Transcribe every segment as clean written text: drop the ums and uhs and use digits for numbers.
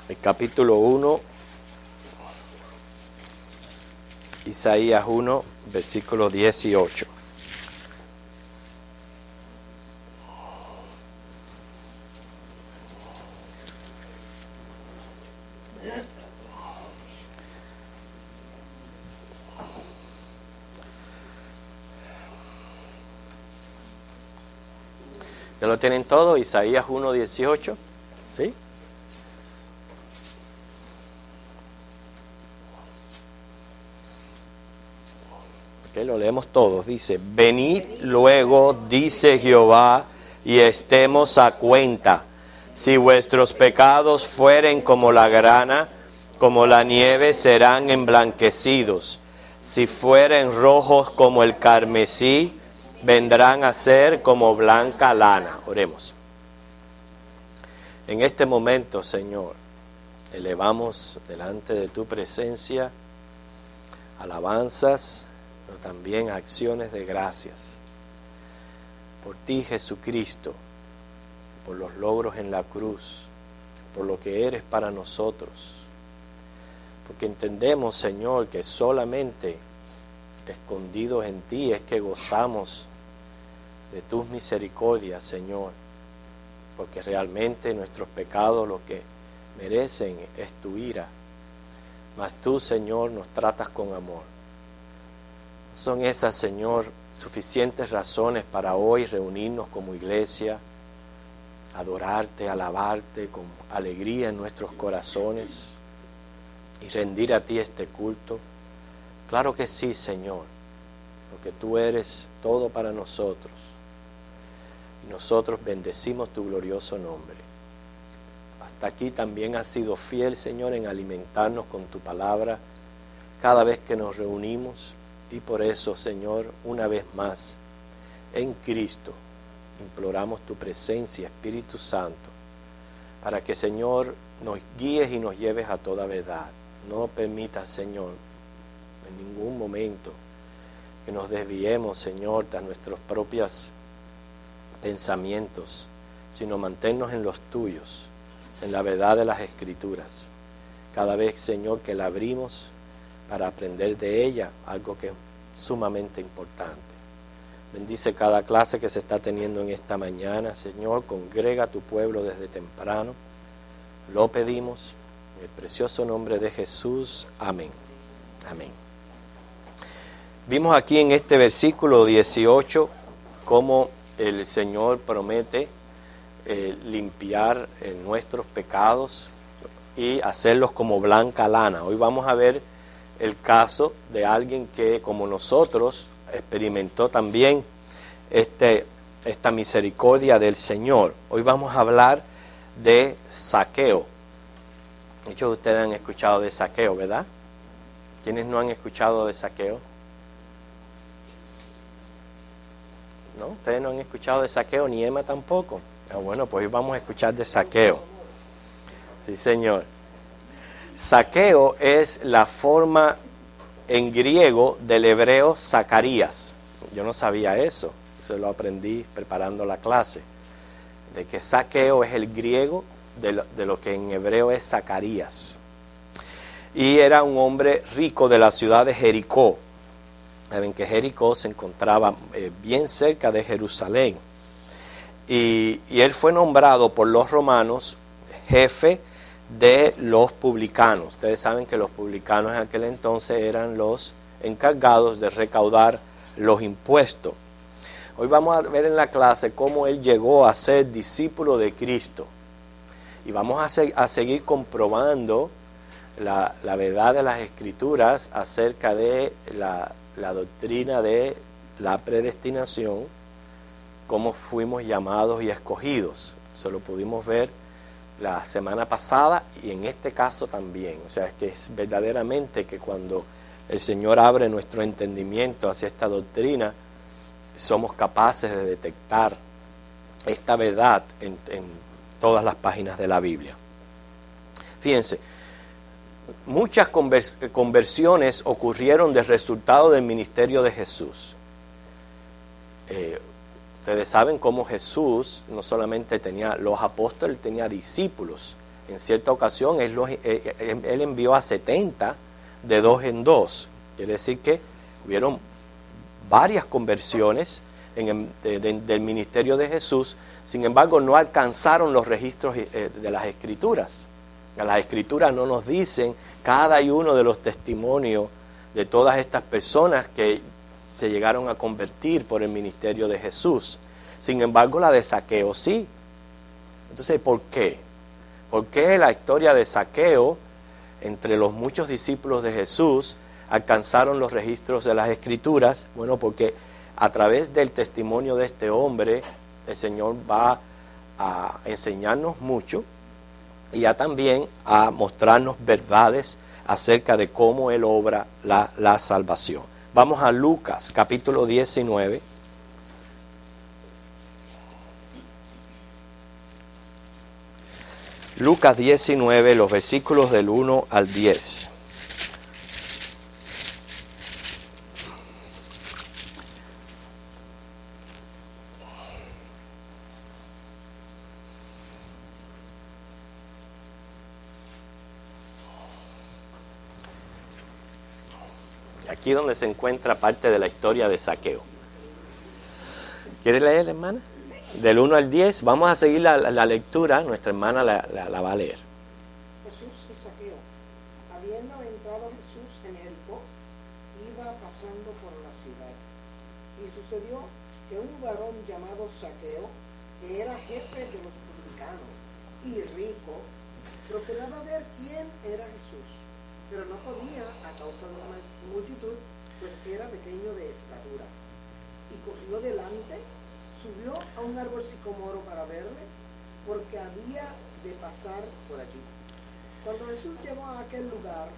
el capítulo 1, Isaías 1, versículo 18. ¿Ya lo tienen todo? Isaías 1, 18. ¿Sí? Lo leemos todos. Dice: venid luego, dice Jehová, y estemos a cuenta. Si vuestros pecados fueren como la grana, como la nieve serán emblanquecidos. Si fueren rojos como el carmesí, vendrán a ser como blanca lana. Oremos. En este momento, Señor, elevamos delante de tu presencia alabanzas, pero también acciones de gracias por ti, Jesucristo, por los logros en la cruz, por lo que eres para nosotros, porque entendemos, Señor, que solamente escondidos en ti es que gozamos de tus misericordias, Señor, porque realmente nuestros pecados lo que merecen es tu ira, mas tú, Señor, nos tratas con amor. Son esas, Señor, suficientes razones para hoy reunirnos como iglesia, adorarte, alabarte con alegría en nuestros corazones y rendir a ti este culto. Claro que sí, Señor, porque tú eres todo para nosotros y nosotros bendecimos tu glorioso nombre. Hasta aquí también has sido fiel, Señor, en alimentarnos con tu palabra cada vez que nos reunimos. Y por eso, Señor, una vez más, en Cristo, imploramos tu presencia, Espíritu Santo, para que, Señor, nos guíes y nos lleves a toda verdad. No permitas, Señor, en ningún momento que nos desviemos, Señor, de nuestros propios pensamientos, sino manténnos en los tuyos, en la verdad de las Escrituras. Cada vez, Señor, que la abrimos, para aprender de ella algo que es sumamente importante. Bendice cada clase que se está teniendo en esta mañana, Señor. Congrega a tu pueblo desde temprano. Lo pedimos en el precioso nombre de Jesús. Amén. Amén. Vimos aquí en este versículo 18 cómo el Señor promete limpiar nuestros pecados y hacerlos como blanca lana. Hoy vamos a ver el caso de alguien que, como nosotros, experimentó también esta misericordia del Señor. Hoy vamos a hablar de Zaqueo. Muchos de ustedes han escuchado de Zaqueo, ¿verdad? ¿Quiénes no han escuchado de Zaqueo? ¿No? Ustedes no han escuchado de Zaqueo, ni Emma tampoco. Bueno, pues hoy vamos a escuchar de Zaqueo. Sí, Señor. Zaqueo es la forma en griego del hebreo Zacarías. Yo no sabía eso lo aprendí preparando la clase, de que Zaqueo es el griego de lo que en hebreo es Zacarías. Y era un hombre rico de la ciudad de Jericó. Saben que Jericó se encontraba bien cerca de Jerusalén. Y él fue nombrado por los romanos jefe de los publicanos. Ustedes saben que los publicanos en aquel entonces eran los encargados de recaudar los impuestos. Hoy vamos a ver en la clase cómo él llegó a ser discípulo de Cristo. Y vamos a seguir comprobando la verdad de las Escrituras acerca de la doctrina de la predestinación, cómo fuimos llamados y escogidos. Eso lo pudimos ver la semana pasada y en este caso también. O sea, que es verdaderamente que cuando el Señor abre nuestro entendimiento hacia esta doctrina, somos capaces de detectar esta verdad en todas las páginas de la Biblia. Fíjense, muchas conversiones ocurrieron de resultado del ministerio de Jesús. Ustedes saben cómo Jesús no solamente tenía los apóstoles, tenía discípulos, En cierta ocasión él envió a 70 de 2 en 2. Quiere decir que hubieron varias conversiones del ministerio de Jesús. Sin embargo, no alcanzaron los registros de las Escrituras. Las Escrituras no nos dicen cada uno de los testimonios de todas estas personas que se llegaron a convertir por el ministerio de Jesús. Sin embargo, la de Zaqueo sí. Entonces, ¿por qué? ¿Por qué la historia de Zaqueo, entre los muchos discípulos de Jesús, alcanzaron los registros de las Escrituras? Bueno, porque a través del testimonio de este hombre, el Señor va a enseñarnos mucho y ya también a mostrarnos verdades acerca de cómo Él obra la salvación. Vamos a Lucas, capítulo 19. Lucas 19, los versículos del 1 al 10. Aquí donde se encuentra parte de la historia de Zaqueo. ¿Quiere leer, hermana? Del 1 al 10, vamos a seguir la lectura, nuestra hermana la va a leer. Jesús y Zaqueo. Habiendo entrado Jesús en Jericó, iba pasando por la ciudad. Y sucedió que un varón llamado Zaqueo, que era jefe de los publicanos y rico, procuraba ver quién era Jesús, pero no podía a causa de la multitud, pues era pequeño de estatura. Y corrió delante, subió a un árbol sicomoro para verle, porque había de pasar por allí. Cuando Jesús llegó a aquel lugar,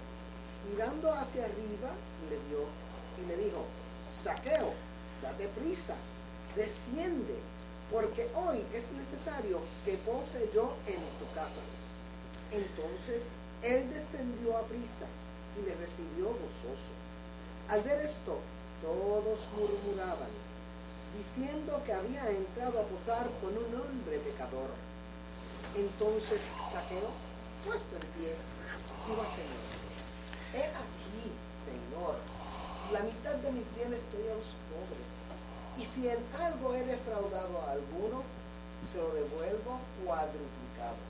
mirando hacia arriba, le vio y le dijo: Zaqueo, date prisa, desciende, porque hoy es necesario que pose yo en tu casa. Entonces él descendió a prisa y le recibió gozoso. Al ver esto, todos murmuraban, diciendo que había entrado a posar con un hombre pecador. Entonces Zaqueo, puesto en pie, dijo al Señor: He aquí, Señor, la mitad de mis bienes te doy a los pobres, y si en algo he defraudado a alguno, se lo devuelvo cuadruplicado.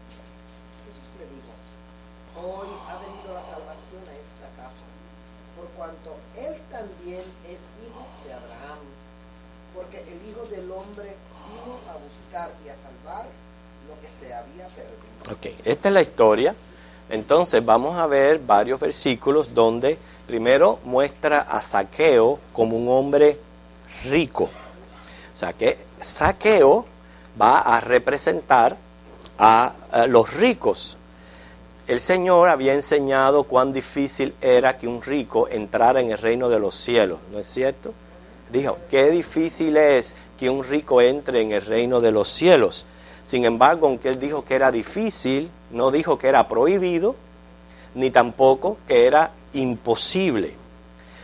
Jesús le dijo: Hoy ha venido la salvación a esta casa, por cuanto él también es hijo de Abraham, porque el Hijo del Hombre vino a buscar y a salvar lo que se había perdido. Ok, esta es la historia. Entonces vamos a ver varios versículos donde primero muestra a Zaqueo como un hombre rico. O sea que Zaqueo va a representar a los ricos. El Señor había enseñado cuán difícil era que un rico entrara en el reino de los cielos, ¿no es cierto? Dijo, qué difícil es que un rico entre en el reino de los cielos. Sin embargo, aunque Él dijo que era difícil, no dijo que era prohibido, ni tampoco que era imposible.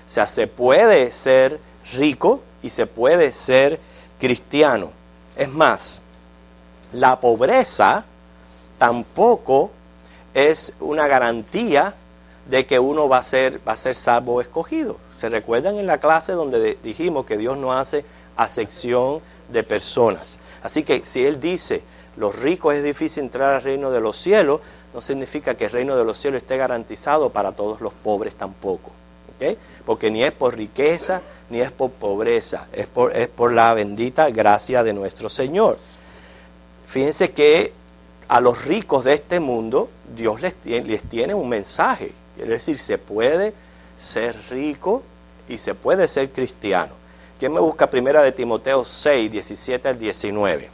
O sea, se puede ser rico y se puede ser cristiano. Es más, la pobreza tampoco es una garantía de que uno va a ser salvo o escogido. ¿Se recuerdan en la clase donde dijimos que Dios no hace acepción de personas? Así que si Él dice, los ricos es difícil entrar al reino de los cielos, no significa que el reino de los cielos esté garantizado para todos los pobres tampoco. ¿Okay? Porque ni es por riqueza, ni es por pobreza, es por la bendita gracia de nuestro Señor. Fíjense que a los ricos de este mundo, Dios les tiene un mensaje. Quiere decir, se puede ser rico y se puede ser cristiano. ¿Quién me busca? Primera de Timoteo 6, 17 al 19.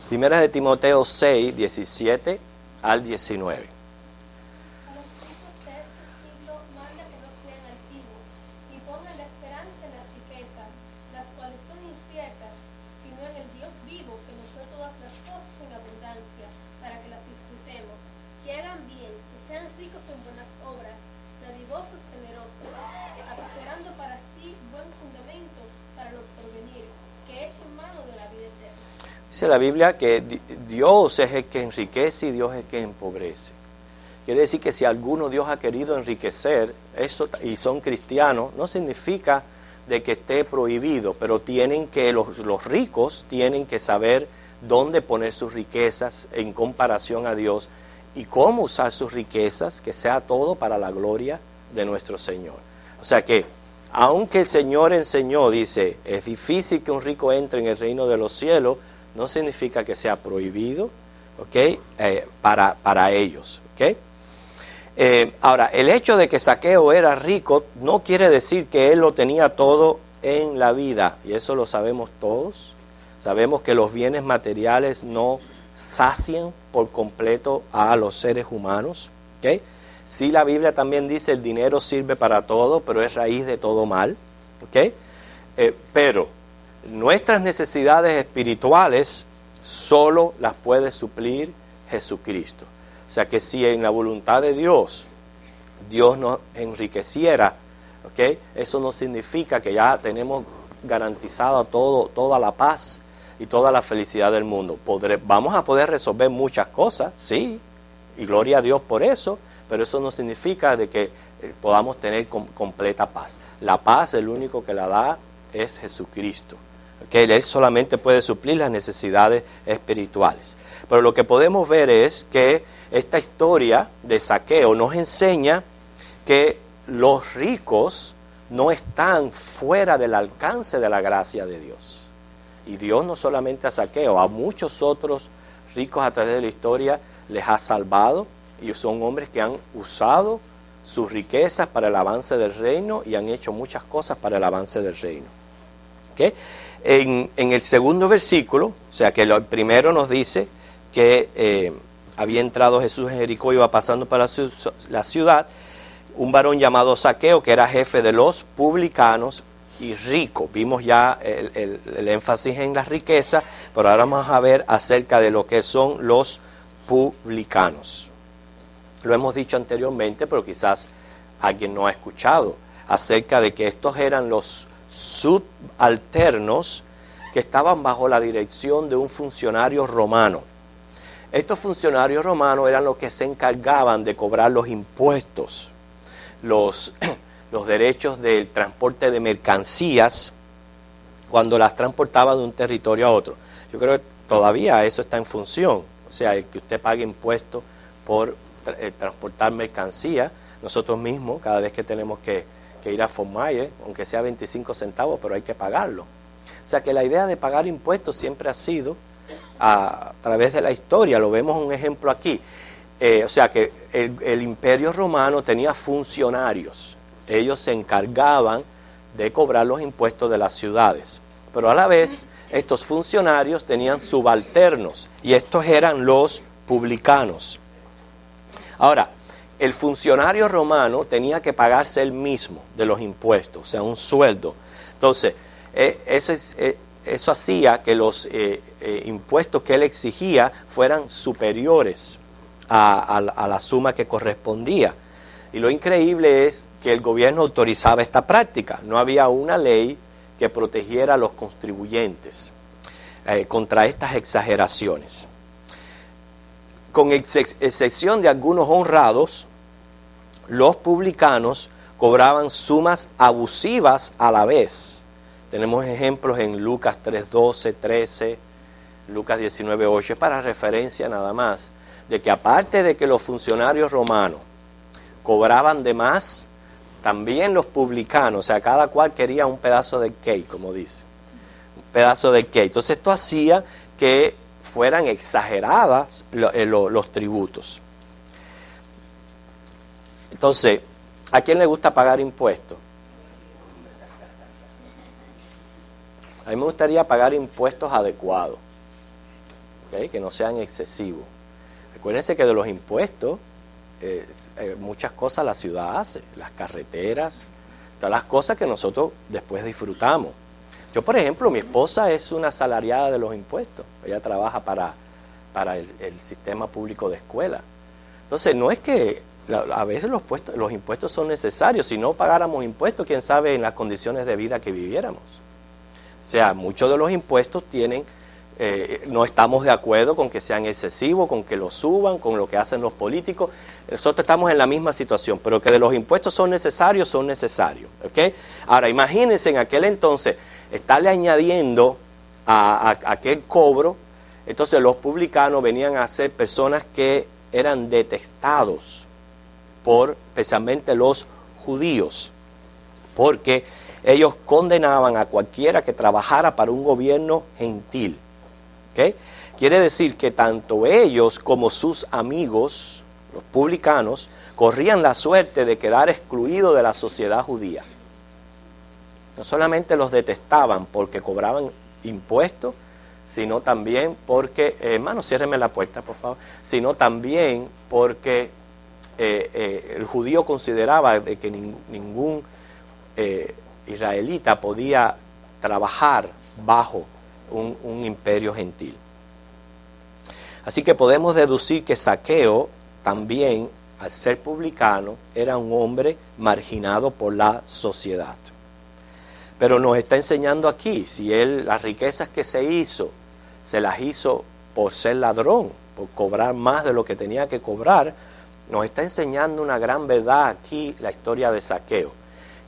Primera de Timoteo 6, 17 al 19. Dice la Biblia que Dios es el que enriquece y Dios es el que empobrece. Quiere decir que si alguno Dios ha querido enriquecer, eso, y son cristianos, no significa de que esté prohibido, pero tienen que los ricos tienen que saber dónde poner sus riquezas en comparación a Dios y cómo usar sus riquezas, que sea todo para la gloria de nuestro Señor. O sea que, aunque el Señor enseñó, dice, es difícil que un rico entre en el reino de los cielos, no significa que sea prohibido, ¿ok? Para ellos, ¿ok? Ahora, el hecho de que Zaqueo era rico no quiere decir que él lo tenía todo en la vida, y eso lo sabemos todos. Sabemos que los bienes materiales no sacian por completo a los seres humanos, ¿ok? Sí, la Biblia también dice el dinero sirve para todo, pero es raíz de todo mal, ¿ok? Pero nuestras necesidades espirituales solo las puede suplir Jesucristo. O sea que si en la voluntad de Dios, Dios nos enriqueciera, ¿ok? Eso no significa que ya tenemos garantizada toda la paz y toda la felicidad del mundo. Vamos a poder resolver muchas cosas, sí, y gloria a Dios por eso, pero eso no significa de que podamos tener completa paz. La paz, el único que la da es Jesucristo. ¿Okay? Él solamente puede suplir las necesidades espirituales. Pero lo que podemos ver es que esta historia de Zaqueo nos enseña que los ricos no están fuera del alcance de la gracia de Dios. Y Dios no solamente a Zaqueo, a muchos otros ricos a través de la historia les ha salvado, y son hombres que han usado sus riquezas para el avance del reino y han hecho muchas cosas para el avance del reino. ¿Okay? En el segundo versículo, o sea que el primero nos dice que había entrado Jesús en Jericó y iba pasando para la ciudad, un varón llamado Zaqueo, que era jefe de los publicanos y rico. Vimos ya el énfasis en la riqueza, pero ahora vamos a ver acerca de lo que son los publicanos. Lo hemos dicho anteriormente, pero quizás alguien no ha escuchado acerca de que estos eran los subalternos que estaban bajo la dirección de un funcionario romano. Estos funcionarios romanos eran los que se encargaban de cobrar los impuestos, los derechos del transporte de mercancías cuando las transportaban de un territorio a otro. Yo creo que todavía eso está en función, o sea, el que usted pague impuestos por transportar mercancía. Nosotros mismos, cada vez que tenemos que ir a Fort Myers, aunque sea 25 centavos, pero hay que pagarlo. O sea que la idea de pagar impuestos siempre ha sido, a través de la historia, lo vemos un ejemplo aquí. O sea que el Imperio Romano tenía funcionarios. Ellos se encargaban de cobrar los impuestos de las ciudades. Pero a la vez, estos funcionarios tenían subalternos, y estos eran los publicanos. Ahora, el funcionario romano tenía que pagarse él mismo de los impuestos, o sea, un sueldo. Entonces, eso hacía que los impuestos que él exigía fueran superiores a la suma que correspondía. Y lo increíble es que el gobierno autorizaba esta práctica. No había una ley que protegiera a los contribuyentes contra estas exageraciones. Con excepción de algunos honrados, los publicanos cobraban sumas abusivas a la vez. Tenemos ejemplos en Lucas 3:12, 13, Lucas 19:8, para referencia nada más, de que aparte de que los funcionarios romanos cobraban de más, también los publicanos, o sea, cada cual quería un pedazo de cake, como dice, un pedazo de cake. Entonces esto hacía que fueran exageradas los tributos. Entonces, ¿a quién le gusta pagar impuestos? A mí me gustaría pagar impuestos adecuados, ¿okay? Que no sean excesivos. Acuérdense que de los impuestos, muchas cosas la ciudad hace, las carreteras, todas las cosas que nosotros después disfrutamos. Yo, por ejemplo, mi esposa es una asalariada de los impuestos. Ella trabaja para el sistema público de escuela. Entonces, no es que a veces los impuestos son necesarios. Si no pagáramos impuestos, quién sabe en las condiciones de vida que viviéramos. O sea, muchos de los impuestos tienen No estamos de acuerdo con que sean excesivos, con que lo suban, con lo que hacen los políticos. Nosotros estamos en la misma situación, pero que de los impuestos son necesarios, ¿okay? Ahora, imagínense en aquel entonces, estarle añadiendo a aquel cobro. Entonces los publicanos venían a ser personas que eran detestados por especialmente los judíos, porque ellos condenaban a cualquiera que trabajara para un gobierno gentil. ¿Okay? Quiere decir que tanto ellos como sus amigos, los publicanos, corrían la suerte de quedar excluidos de la sociedad judía. No solamente los detestaban porque cobraban impuestos, sino también porque, hermano, ciérreme la puerta, por favor, sino también porque el judío consideraba de que ningún israelita podía trabajar bajo un imperio gentil. Así que podemos deducir que Zaqueo también, al ser publicano, era un hombre marginado por la sociedad. Pero nos está enseñando aquí, si él las riquezas que se las hizo por ser ladrón, por cobrar más de lo que tenía que cobrar, nos está enseñando una gran verdad aquí la historia de Zaqueo,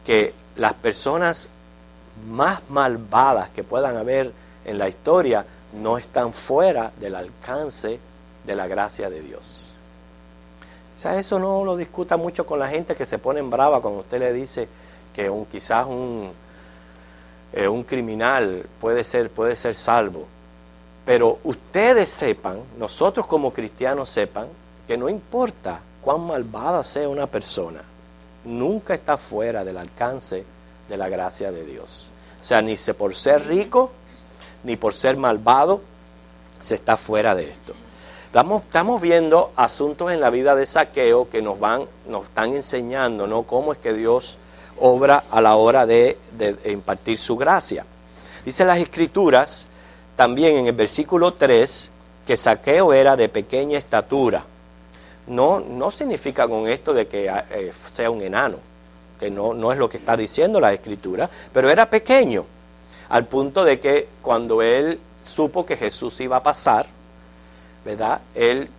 que las personas más malvadas que puedan haber en la historia no están fuera del alcance de la gracia de Dios. O sea, eso no lo discuta mucho con la gente que se pone brava cuando usted le dice que quizás un criminal puede ser salvo. Pero ustedes sepan, nosotros como cristianos sepan, que no importa cuán malvada sea una persona, nunca está fuera del alcance de la gracia de Dios. O sea, ni por ser rico, ni por ser malvado, se está fuera de esto. Estamos viendo asuntos en la vida de Zaqueo que nos están enseñando, ¿no?, cómo es que Dios obra a la hora de impartir su gracia. Dice las Escrituras, también en el versículo 3, que Zaqueo era de pequeña estatura. No significa con esto de que sea un enano, que no es lo que está diciendo la Escritura, pero era pequeño, al punto de que cuando él supo que Jesús iba a pasar, ¿verdad?, él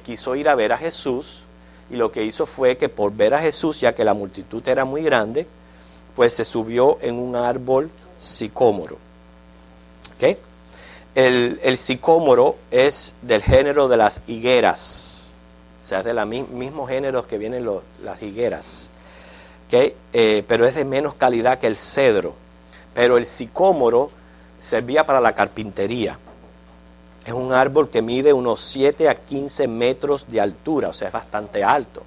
quiso ir a ver a Jesús, y lo que hizo fue que por ver a Jesús, ya que la multitud era muy grande, pues se subió en un árbol sicómoro. ¿Okay? El sicómoro es del género de las higueras, o sea, es de los mismos géneros que vienen las higueras. ¿Okay? Pero es de menos calidad que el cedro. Pero el sicómoro servía para la carpintería. Es un árbol que mide unos 7 a 15 metros de altura, o sea, es bastante alto.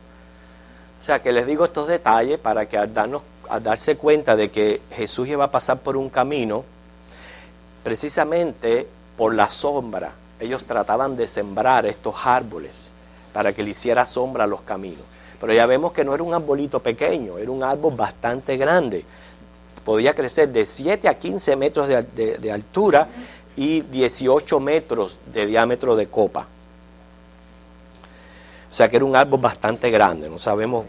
O sea, que les digo estos detalles para que al darse cuenta de que Jesús iba a pasar por un camino, precisamente por la sombra, ellos trataban de sembrar estos árboles para que le hiciera sombra a los caminos. Pero ya vemos que no era un arbolito pequeño, era un árbol bastante grande. Podía crecer de 7 a 15 metros de altura y 18 metros de diámetro de copa. O sea que era un árbol bastante grande. No sabemos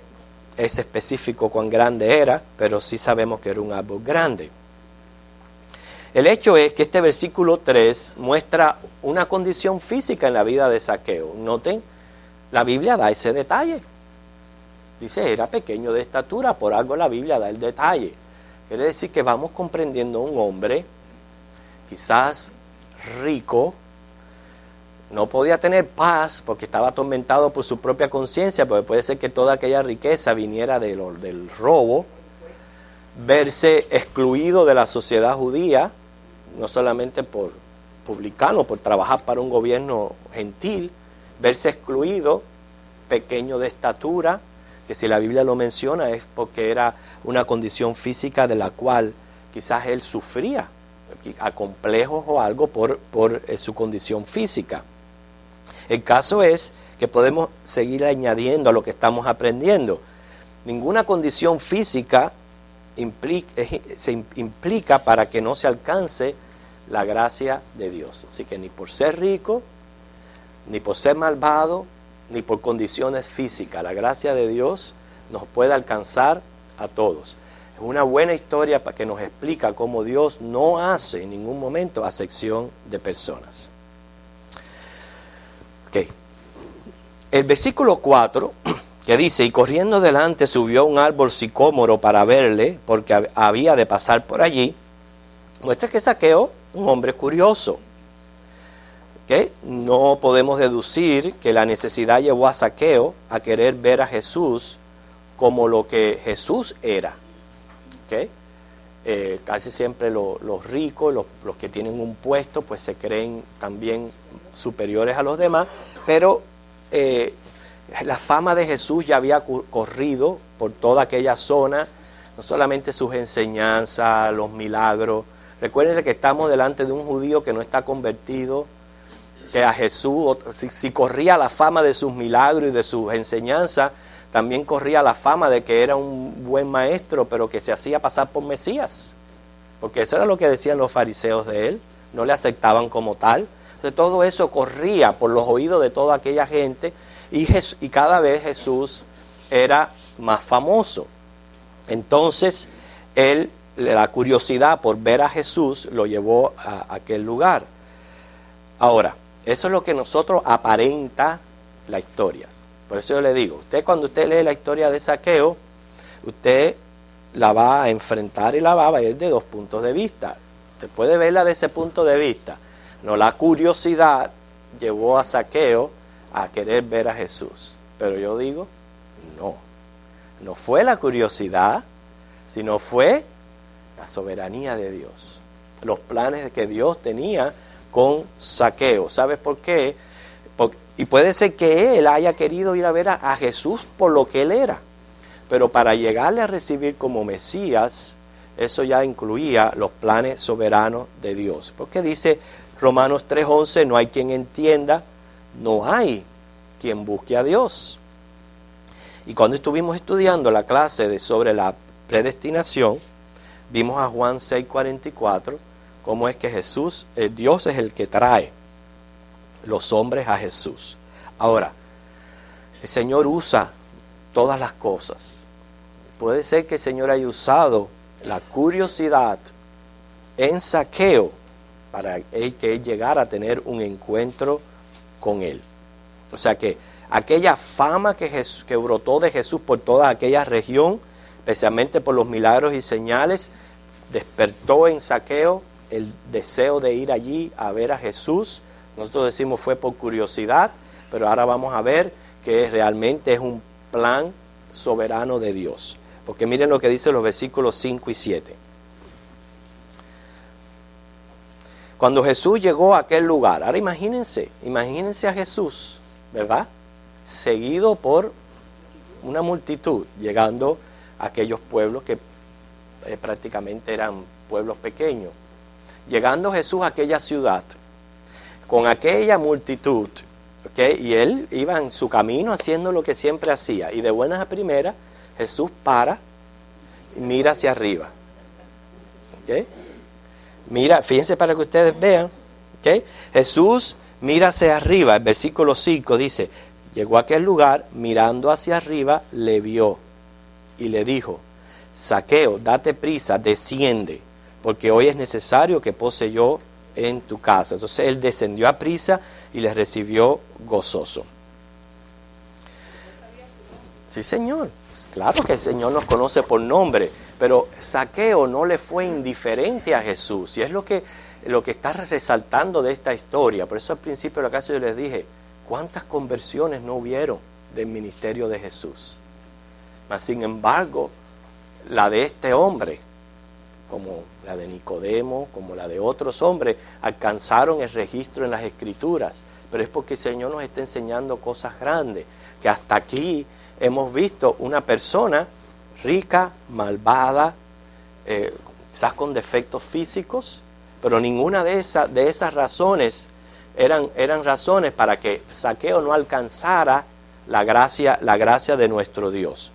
ese específico cuán grande era, pero sí sabemos que era un árbol grande. El hecho es que este versículo 3 muestra una condición física en la vida de Zaqueo. Noten, la Biblia da ese detalle. Dice, era pequeño de estatura, por algo la Biblia da el detalle. Quiere decir que vamos comprendiendo un hombre, quizás rico, no podía tener paz porque estaba atormentado por su propia conciencia, porque puede ser que toda aquella riqueza viniera del robo, verse excluido de la sociedad judía, no solamente por publicano, por trabajar para un gobierno gentil, verse excluido, pequeño de estatura, que si la Biblia lo menciona es porque era una condición física de la cual quizás él sufría, a complejos o algo por su condición física. El caso es que podemos seguir añadiendo a lo que estamos aprendiendo. Ninguna condición física se implica para que no se alcance la gracia de Dios. Así que ni por ser rico, ni por ser malvado, ni por condiciones físicas, la gracia de Dios nos puede alcanzar a todos. Es una buena historia para que nos explica cómo Dios no hace en ningún momento acepción de personas. Okay. El versículo 4, que dice, y corriendo delante subió a un árbol sicómoro para verle, porque había de pasar por allí, muestra que Zaqueo, un hombre curioso. ¿Okay? No podemos deducir que la necesidad llevó a Zaqueo a querer ver a Jesús como lo que Jesús era. ¿Okay? Casi siempre los ricos, los que tienen un puesto, pues se creen también superiores a los demás, pero la fama de Jesús ya había corrido por toda aquella zona, no solamente sus enseñanzas, los milagros. Recuérdense que estamos delante de un judío que no está convertido, que a Jesús, si corría la fama de sus milagros y de sus enseñanzas, también corría la fama de que era un buen maestro, pero que se hacía pasar por Mesías, porque eso era lo que decían los fariseos de él, no le aceptaban como tal. Entonces todo eso corría por los oídos de toda aquella gente, y cada vez Jesús era más famoso. Entonces la curiosidad por ver a Jesús lo llevó a aquel lugar. Ahora, eso es lo que nosotros aparenta la historia. Por eso yo le digo, cuando usted lee la historia de Zaqueo, usted la va a enfrentar y la va a ver de dos puntos de vista. Usted puede verla de ese punto de vista. No, la curiosidad llevó a Zaqueo a querer ver a Jesús. Pero yo digo, no fue la curiosidad, sino fue la soberanía de Dios. Los planes que Dios tenía con Zaqueo. ¿Sabes por qué? Y puede ser que él haya querido ir a ver a Jesús por lo que él era, pero para llegarle a recibir como Mesías, eso ya incluía los planes soberanos de Dios. Porque dice Romanos 3:11, no hay quien entienda, no hay quien busque a Dios. Y cuando estuvimos estudiando la clase sobre la predestinación, vimos a Juan 6:44, cómo es que Dios es el que trae los hombres a Jesús. Ahora, el Señor usa todas las cosas. Puede ser que el Señor haya usado la curiosidad en Zaqueo para que él llegara a tener un encuentro con él. O sea que aquella fama que brotó de Jesús por toda aquella región, especialmente por los milagros y señales, despertó en Zaqueo el deseo de ir allí a ver a Jesús. Nosotros decimos fue por curiosidad, pero ahora vamos a ver que realmente es un plan soberano de Dios. Porque miren lo que dice los versículos 5 y 7. Cuando Jesús llegó a aquel lugar, ahora imagínense a Jesús, ¿verdad? Seguido por una multitud, llegando a aquellos pueblos que prácticamente eran pueblos pequeños. Llegando Jesús a aquella ciudad, con aquella multitud, ¿okay? Y él iba en su camino haciendo lo que siempre hacía, y de buenas a primeras Jesús para y mira hacia arriba, ¿okay? Mira, fíjense para que ustedes vean, ¿okay? Jesús mira hacia arriba. El versículo 5 dice, llegó a aquel lugar, mirando hacia arriba, le vio y le dijo, Zaqueo, date prisa, desciende, porque hoy es necesario que pose yo en tu casa. Entonces él descendió a prisa y les recibió gozoso. Sí, Señor. Claro que el Señor nos conoce por nombre, pero Zaqueo no le fue indiferente a Jesús. Y es lo que está resaltando de esta historia. Por eso al principio de la clase yo les dije, ¿cuántas conversiones no hubieron del ministerio de Jesús? Mas sin embargo, la de este hombre, como la de Nicodemo, como la de otros hombres, alcanzaron el registro en las Escrituras. Pero es porque el Señor nos está enseñando cosas grandes, que hasta aquí hemos visto una persona rica, malvada, quizás con defectos físicos, pero ninguna de esas razones eran razones para que Zaqueo no alcanzara la gracia de nuestro Dios.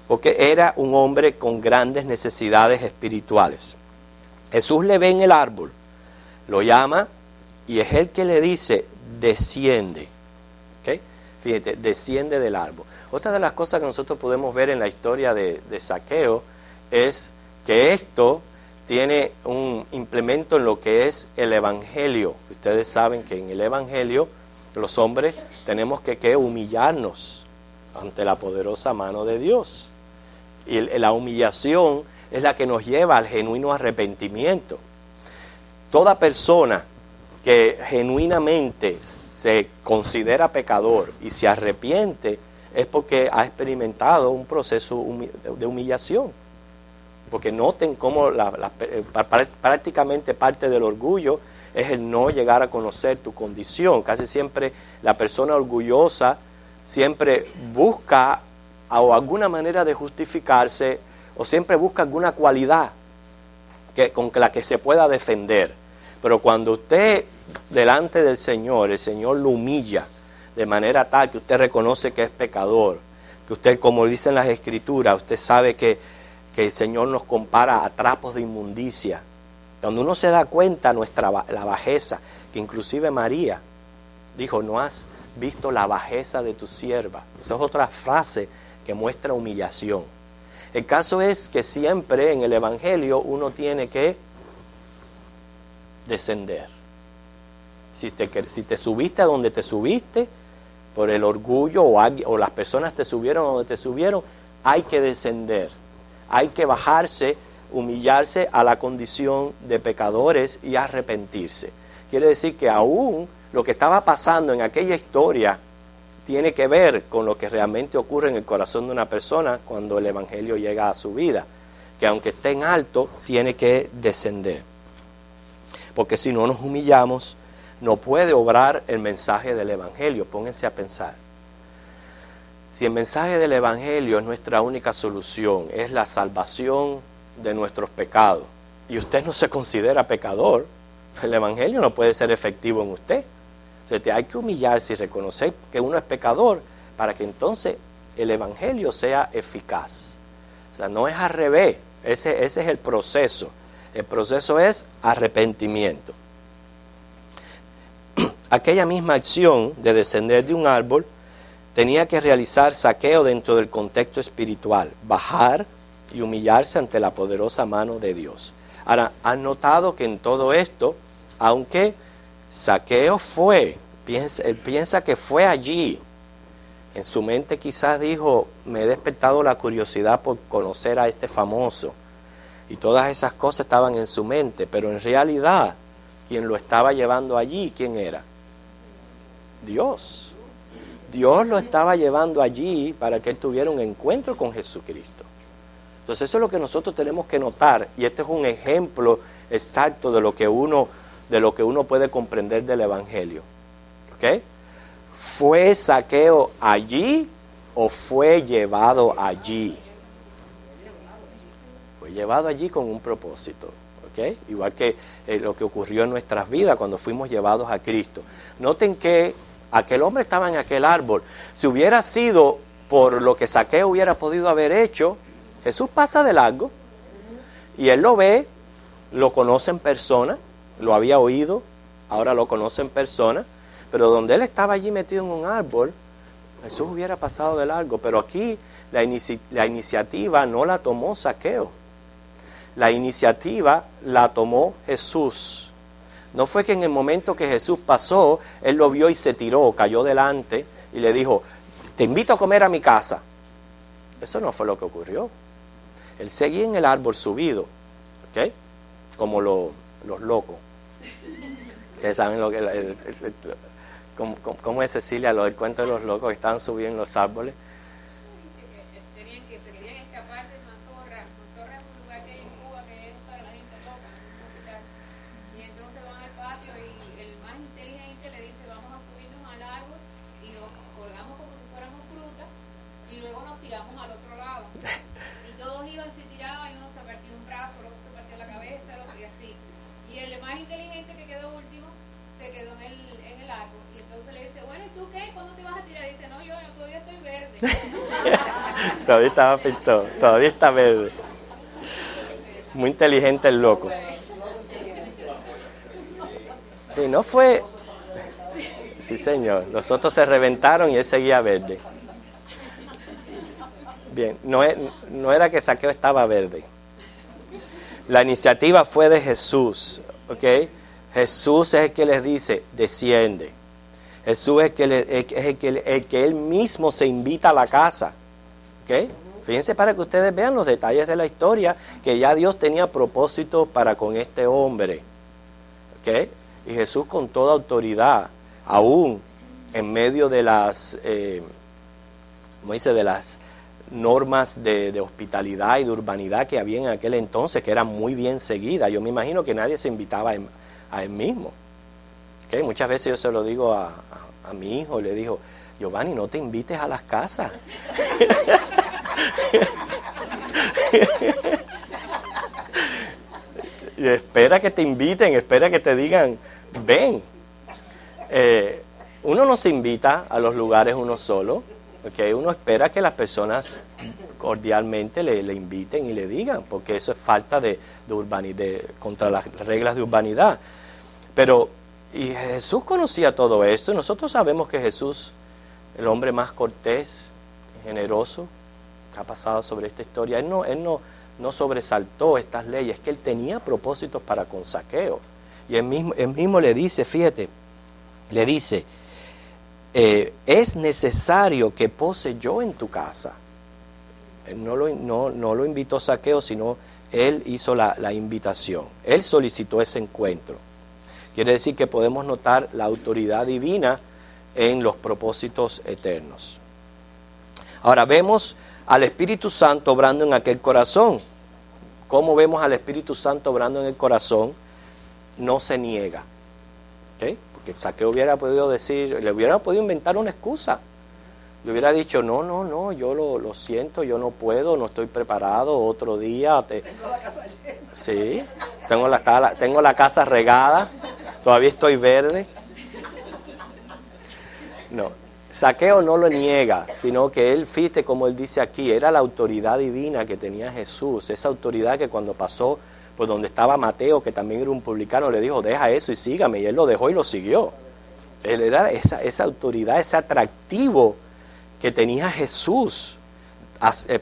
Porque era un hombre con grandes necesidades espirituales. Jesús le ve en el árbol, lo llama y es él que le dice, desciende. ¿Okay? Fíjate, desciende del árbol. Otra de las cosas que nosotros podemos ver en la historia de Zaqueo es que esto tiene un implemento en lo que es el Evangelio. Ustedes saben que en el Evangelio los hombres tenemos que humillarnos ante la poderosa mano de Dios. Y la humillación es la que nos lleva al genuino arrepentimiento. Toda persona que genuinamente se considera pecador y se arrepiente es porque ha experimentado un proceso de humillación. Porque noten cómo prácticamente parte del orgullo es el no llegar a conocer tu condición. Casi siempre la persona orgullosa siempre busca o alguna manera de justificarse, o siempre busca alguna cualidad con la que se pueda defender. Pero cuando usted delante del Señor, el Señor lo humilla de manera tal que usted reconoce que es pecador, que usted, como dicen las Escrituras, usted sabe que el Señor nos compara a trapos de inmundicia. Cuando uno se da cuenta la bajeza, que inclusive María dijo, no has visto la bajeza de tu sierva. Esa es otra frase que muestra humillación. El caso es que siempre en el Evangelio uno tiene que descender. Si te subiste a donde te subiste, por el orgullo o las personas te subieron a donde te subieron, hay que descender. Hay que bajarse, humillarse a la condición de pecadores y arrepentirse. Quiere decir que aún lo que estaba pasando en aquella historia tiene que ver con lo que realmente ocurre en el corazón de una persona cuando el Evangelio llega a su vida. Que aunque esté en alto, tiene que descender. Porque si no nos humillamos, no puede obrar el mensaje del Evangelio. Pónganse a pensar. Si el mensaje del Evangelio es nuestra única solución, es la salvación de nuestros pecados, y usted no se considera pecador, el Evangelio no puede ser efectivo en usted. O sea, hay que humillarse y reconocer que uno es pecador para que entonces el Evangelio sea eficaz. O sea, no es al revés, ese es el proceso. El proceso es arrepentimiento. Aquella misma acción de descender de un árbol tenía que realizar Zaqueo dentro del contexto espiritual, bajar y humillarse ante la poderosa mano de Dios. Ahora, han notado que en todo esto, aunque Zaqueo él piensa que fue allí, en su mente quizás dijo, me he despertado la curiosidad por conocer a este famoso, y todas esas cosas estaban en su mente, pero en realidad, quien lo estaba llevando allí, ¿quién era? Dios. Dios lo estaba llevando allí para que él tuviera un encuentro con Jesucristo. Entonces eso es lo que nosotros tenemos que notar, y este es un ejemplo exacto de lo que uno puede comprender del Evangelio. ¿Ok? ¿Fue Zaqueo allí o fue llevado allí? Fue llevado allí con un propósito. ¿Ok? Igual que lo que ocurrió en nuestras vidas cuando fuimos llevados a Cristo. Noten que aquel hombre estaba en aquel árbol. Si hubiera sido por lo que Zaqueo hubiera podido haber hecho, Jesús pasa de largo y él lo ve, lo conoce en persona, lo había oído, ahora lo conoce en persona, pero donde él estaba allí metido en un árbol, Jesús hubiera pasado de largo. Pero aquí la iniciativa no la tomó Zaqueo, la iniciativa la tomó Jesús. No fue que en el momento que Jesús pasó, él lo vio y se tiró, cayó delante y le dijo, te invito a comer a mi casa. Eso no fue lo que ocurrió. Él seguía en el árbol subido, ¿ok? Como los locos. Ustedes saben lo que cómo es, Cecilia, el cuento de los locos que estaban subiendo en los árboles. Se querían escapar de Mazorra. Mazorra es un lugar que hay en Cuba que es para la gente loca, un hospital. Y entonces van al patio y el más inteligente le dice, vamos a subirnos al árbol y nos colgamos como si fuéramos fruta y luego nos tiramos al otro lado. Y todos iban, se tiraban y uno se partía un brazo, el otro se partía la cabeza, el otro y así. Y el más inteligente que quedó último se quedó en el árbol. Y entonces le dice, bueno, ¿y tú qué? ¿Cuándo te vas a tirar? Y dice, no, yo todavía estoy verde. Todavía estaba pintado, todavía está verde. Muy inteligente el loco. Sí, no fue... Sí, señor. Los otros se reventaron y él seguía verde. Bien, no era que Zaqueo estaba verde. La iniciativa fue de Jesús, ¿ok? Jesús es el que les dice, desciende. Jesús es el que él mismo se invita a la casa, ¿ok? Fíjense para que ustedes vean los detalles de la historia, que ya Dios tenía propósito para con este hombre, ¿ok? Y Jesús con toda autoridad, aún en medio de las, ¿cómo dice?, de las normas de hospitalidad y de urbanidad que había en aquel entonces, que eran muy bien seguidas. Yo me imagino que nadie se invitaba a él mismo. ¿Okay? Muchas veces yo se lo digo a mi hijo, le digo, Giovanni, no te invites a las casas. Y espera que te inviten, espera que te digan, ven. Uno no se invita a los lugares uno solo. Okay, uno espera que las personas cordialmente le inviten y le digan, porque eso es falta de urbanidad, contra las reglas de urbanidad. Pero, y Jesús conocía todo esto, y nosotros sabemos que Jesús, el hombre más cortés, generoso, que ha pasado sobre esta historia, él no sobresaltó estas leyes, que él tenía propósitos para con Zaqueo. Y él mismo le dice, fíjate, le dice, es necesario que pose yo en tu casa. Él no lo invitó Zaqueo, sino él hizo la invitación. Él solicitó ese encuentro. Quiere decir que podemos notar la autoridad divina en los propósitos eternos. Ahora vemos al Espíritu Santo obrando en aquel corazón. ¿Cómo vemos al Espíritu Santo obrando en el corazón? No se niega. ¿Okay? Que Zaqueo hubiera podido decir, le hubiera podido inventar una excusa. Le hubiera dicho, no, yo lo siento, yo no puedo, no estoy preparado, otro día. Tengo la casa llena. Sí, tengo la casa regada, todavía estoy verde. No, Zaqueo no lo niega, sino que él, fíjate como él dice aquí, era la autoridad divina que tenía Jesús, esa autoridad que cuando pasó por donde estaba Mateo, que también era un publicano, le dijo, deja eso y sígame, y él lo dejó y lo siguió. Él era esa autoridad, ese atractivo que tenía Jesús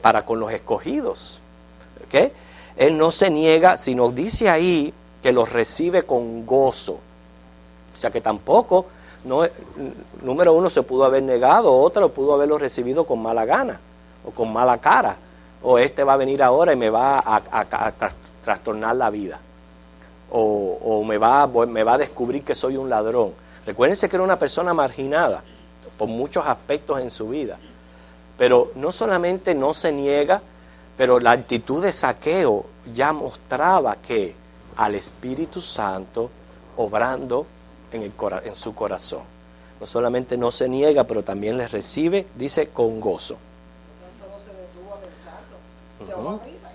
para con los escogidos. ¿Okay? Él no se niega, sino dice ahí que los recibe con gozo. O sea que tampoco, número uno, se pudo haber negado, otro pudo haberlo recibido con mala gana o con mala cara. O este va a venir ahora y me va a trastornar la vida, o me va a descubrir que soy un ladrón. Recuérdense que era una persona marginada por muchos aspectos en su vida, pero no solamente no se niega, pero la actitud de Zaqueo ya mostraba que al Espíritu Santo obrando en su corazón. No solamente no se niega, pero también le recibe, dice, con gozo.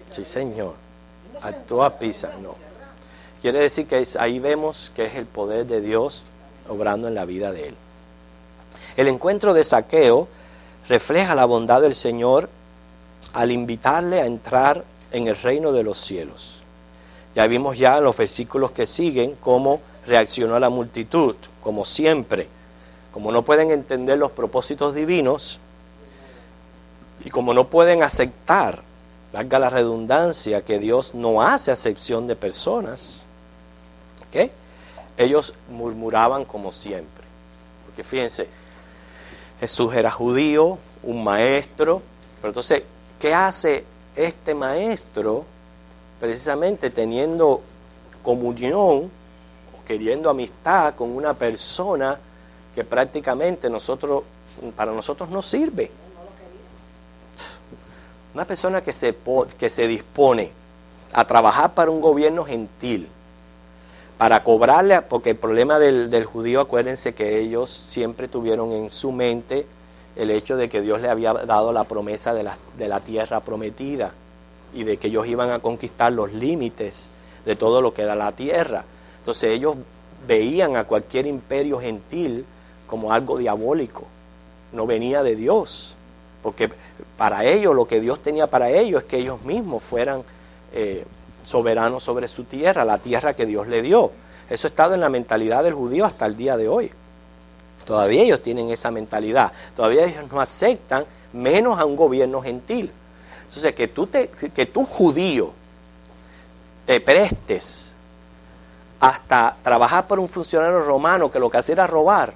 Sí, Señor. Actuó a prisa, no. Quiere decir que ahí vemos que es el poder de Dios obrando en la vida de él. El encuentro de Zaqueo refleja la bondad del Señor al invitarle a entrar en el reino de los cielos. Ya vimos ya en los versículos que siguen cómo reaccionó la multitud, como siempre. Como no pueden entender los propósitos divinos y como no pueden aceptar, valga la redundancia, que Dios no hace acepción de personas, ¿okay? Ellos murmuraban como siempre. Porque fíjense, Jesús era judío, un maestro, pero entonces, ¿qué hace este maestro? Precisamente teniendo comunión, queriendo amistad con una persona que prácticamente para nosotros no sirve. Una persona que se dispone a trabajar para un gobierno gentil, para cobrarle, porque el problema del judío, acuérdense que ellos siempre tuvieron en su mente el hecho de que Dios le había dado la promesa de la tierra prometida y de que ellos iban a conquistar los límites de todo lo que era la tierra. Entonces ellos veían a cualquier imperio gentil como algo diabólico, no venía de Dios. Porque para ellos, lo que Dios tenía para ellos es que ellos mismos fueran soberanos sobre su tierra, la tierra que Dios le dio. Eso ha estado en la mentalidad del judío hasta el día de hoy. Todavía ellos tienen esa mentalidad. Todavía ellos no aceptan, menos a un gobierno gentil. Entonces, que tú judío te prestes hasta trabajar para un funcionario romano que lo que hacía era robar,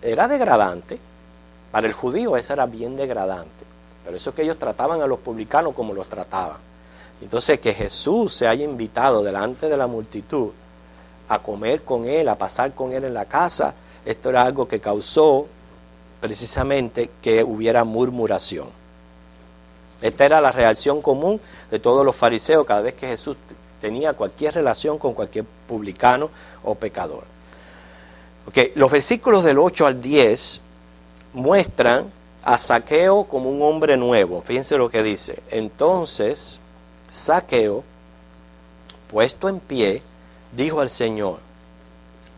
era degradante. Para el judío eso era bien degradante. Pero eso es que ellos trataban a los publicanos como los trataban. Entonces que Jesús se haya invitado delante de la multitud a comer con él, a pasar con él en la casa, esto era algo que causó precisamente que hubiera murmuración. Esta era la reacción común de todos los fariseos cada vez que Jesús tenía cualquier relación con cualquier publicano o pecador. Okay, los versículos del 8 al 10 muestran a Zaqueo como un hombre nuevo. Fíjense lo que dice. Entonces, Zaqueo, puesto en pie, dijo al Señor.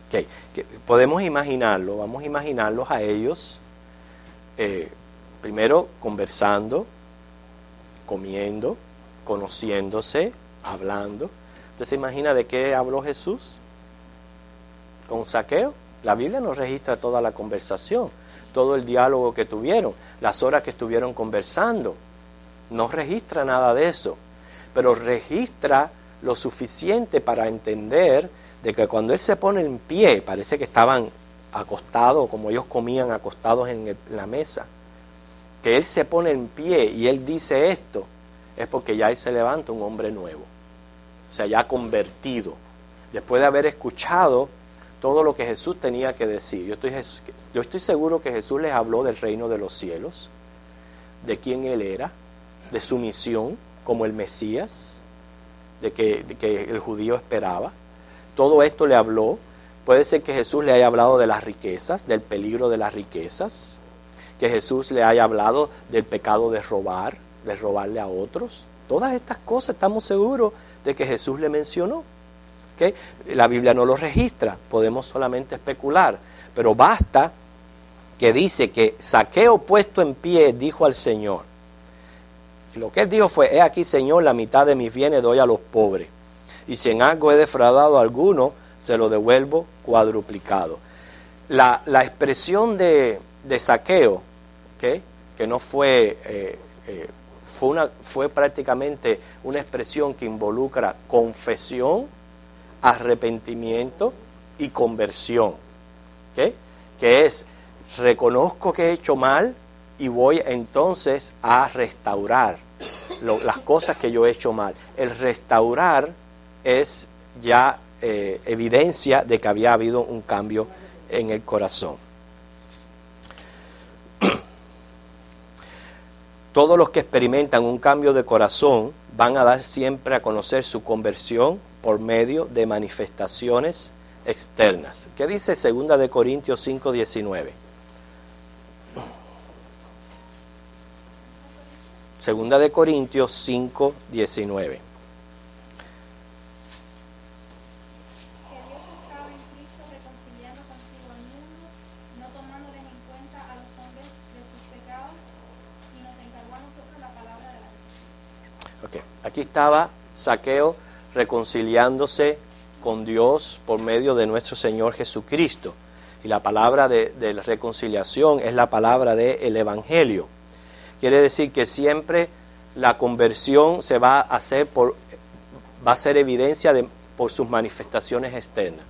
Okay, que podemos imaginarlo, vamos a imaginarlos a ellos, primero conversando, comiendo, conociéndose, hablando. ¿Usted se imagina de qué habló Jesús con Zaqueo? La Biblia nos registra toda la conversación, todo el diálogo que tuvieron, las horas que estuvieron conversando. No registra nada de eso, pero registra lo suficiente para entender de que cuando él se pone en pie, parece que estaban acostados, como ellos comían acostados en la mesa, que él se pone en pie y él dice esto, es porque ya él se levanta un hombre nuevo, o sea, ya convertido, después de haber escuchado todo lo que Jesús tenía que decir. Yo estoy seguro que Jesús les habló del reino de los cielos, de quién él era, de su misión como el Mesías, de que el judío esperaba. Todo esto le habló. Puede ser que Jesús le haya hablado de las riquezas, del peligro de las riquezas, que Jesús le haya hablado del pecado de robarle a otros. Todas estas cosas estamos seguros de que Jesús le mencionó. ¿Okay? La Biblia no lo registra, podemos solamente especular, pero basta que dice que Zaqueo puesto en pie dijo al Señor. Lo que él dijo fue: he aquí, Señor, la mitad de mis bienes doy a los pobres, y si en algo he defraudado a alguno, se lo devuelvo cuadruplicado. La expresión de Zaqueo, ¿okay? Que no fue, fue prácticamente una expresión que involucra confesión, arrepentimiento y conversión, ¿okay? Que es: reconozco que he hecho mal y voy entonces a restaurar las cosas que yo he hecho mal. El restaurar es ya evidencia de que había habido un cambio en el corazón. Todos los que experimentan un cambio de corazón van a dar siempre a conocer su conversión por medio de manifestaciones externas. ¿Qué dice 2 de Corintios 5:19? 2 de Corintios 5:19. Okay. Aquí estaba Zaqueo reconciliándose con Dios por medio de nuestro Señor Jesucristo. Y la palabra de la reconciliación es la palabra del Evangelio. Quiere decir que siempre la conversión se va a hacer va a ser evidencia por sus manifestaciones externas.